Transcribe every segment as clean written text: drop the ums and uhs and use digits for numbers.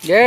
ఏ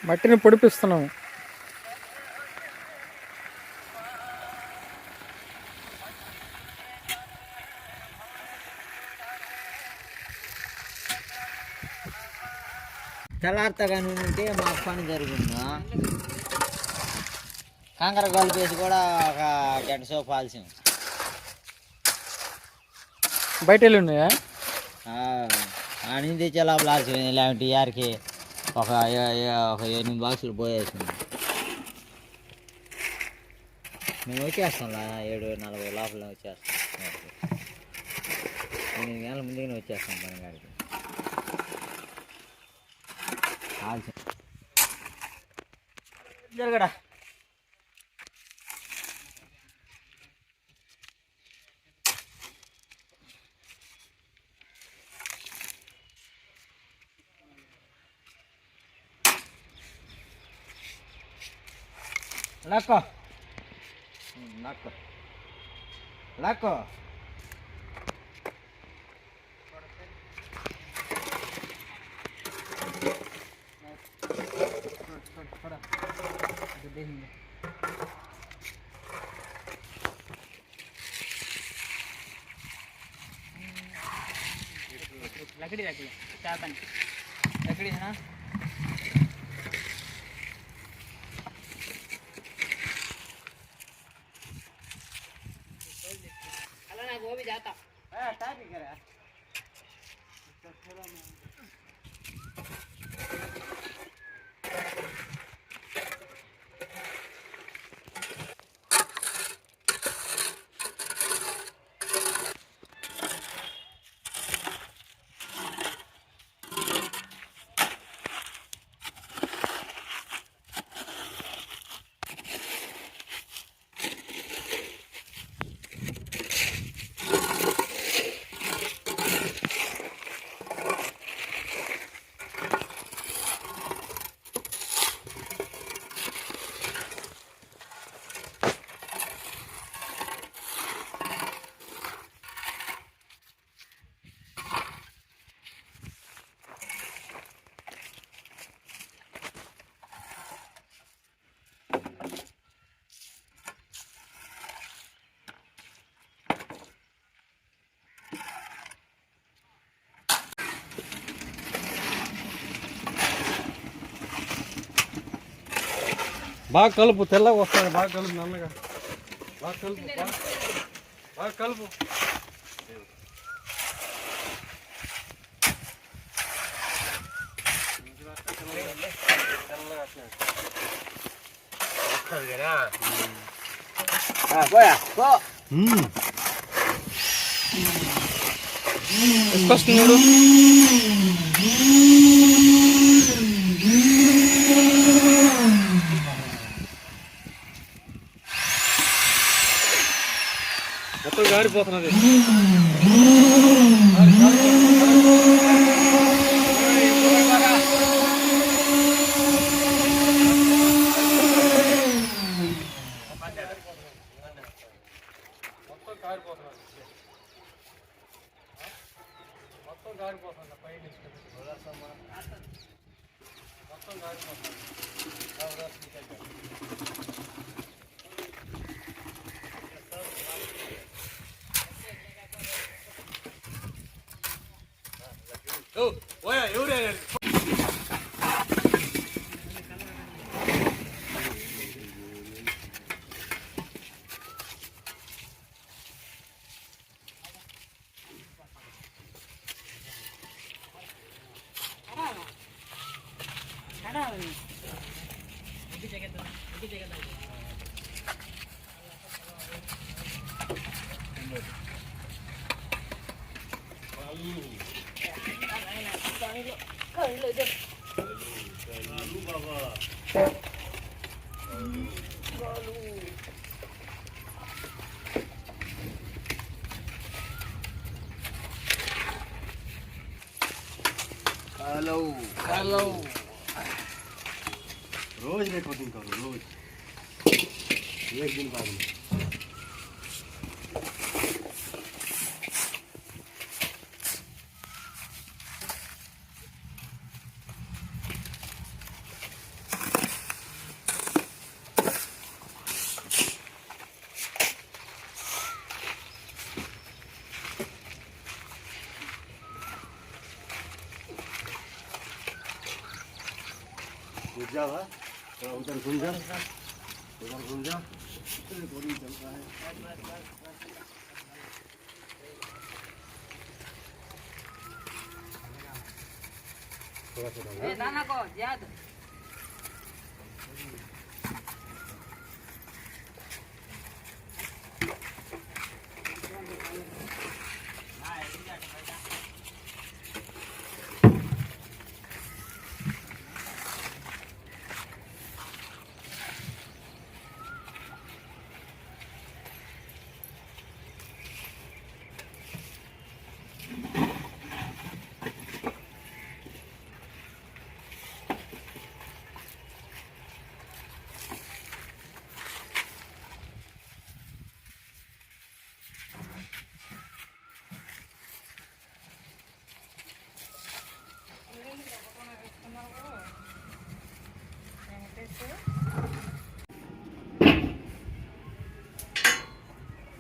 మట్టిని పొడిపిస్తున్నాము. తెల్లారితగా ఉంటే మాకు పని జరిగిందా. కంకర కలిపేసి కూడా ఒక గంట సేపు కాల్సింది. బయట వెళ్ళి ఉన్నాయా అని తెచ్చే లోపల ఆల్సిపోయింది. ఇలాంటి యారికి ఒక 8 బాక్సులు పోయేసింది. మేము వచ్చేస్తాం 7:40 లోపల వచ్చేస్తాం. 8 గంటల ముందుగానే వచ్చేస్తాం పని కాడికి. జరగడా లాక్కో లాక్కో లాక్కో लकड़ी रखी चार पानी लकड़ी है ना. अल्लाह ना वो भी जाता है टाइप ही करे. బాగా కలుపు. తెల్లగా వస్తుంది. బాగా కలుపు. నల్లగా బాగా కలుపు. బాగా కలుపు. వస్తుంది చూడు. మొత్తం గారిపోతున్నది. మొత్తం కారిపోతుంది పైన మొత్తం కారిపోతుంది. ఎవరే హలో रोज रिकॉर्डिंग करो रोज एक दिन बाद में जावा उधर घूम जा रिकॉर्डिंग चल रहा है। थोड़ा दाना को याद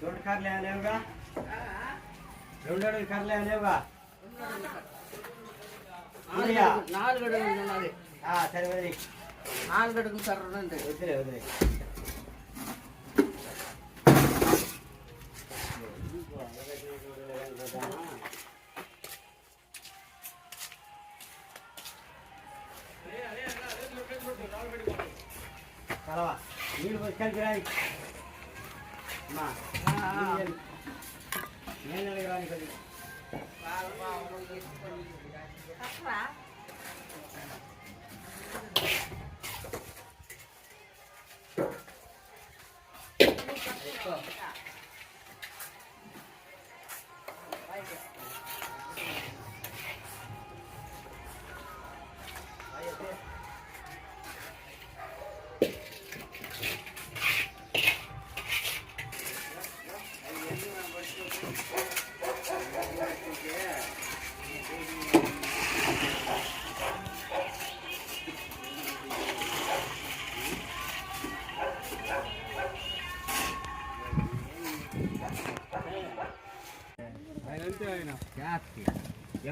దొడ్డు కర్రలు ఏమైనా లేవుగా? రెండు అడుగులు కర్రలు ఏమైనా లేవుగా? నాలుగు అడుగులు ఉన్నది. సరే వదిలే. 4 అడుగులు కర్రలు ఉంటాయి. వదిలే వదిలే. కలవా నీళ్ళు పోసి కలిపి రాయి అమ్మా. నేను అడగరాని కొద్ది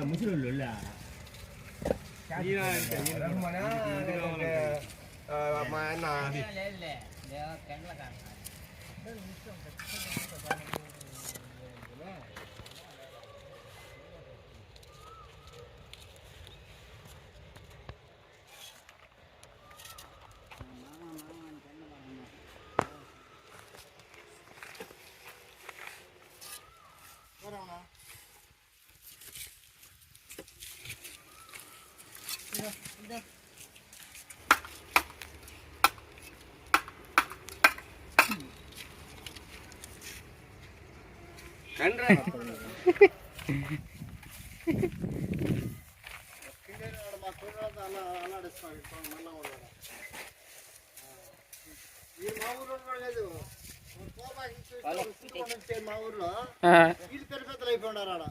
ముసలి మా ఆయన మా ఊర్లో వీళ్ళు పెద్ద పెద్దలు అయిపోయినారు ఆడ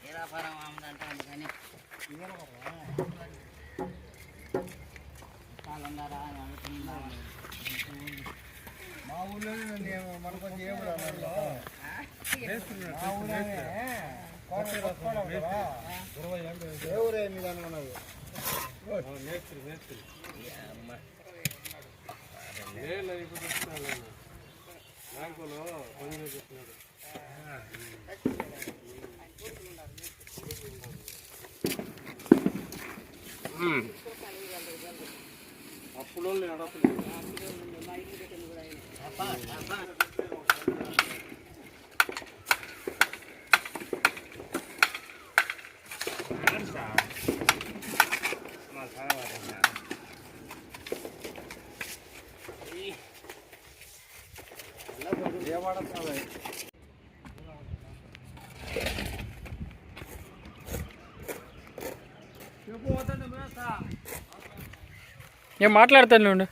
వ్యాపారం అమ్మంటే అందుకని చాలందారా అని అడుగుతున్నా. మా ఊళ్ళోనే మనకు మేస్త్రి మేస్త్రి బ్యాంకులో పని చేస్తున్నాడు. అప్పుడు నడపలేదు. ఏం మాట్లాడతాను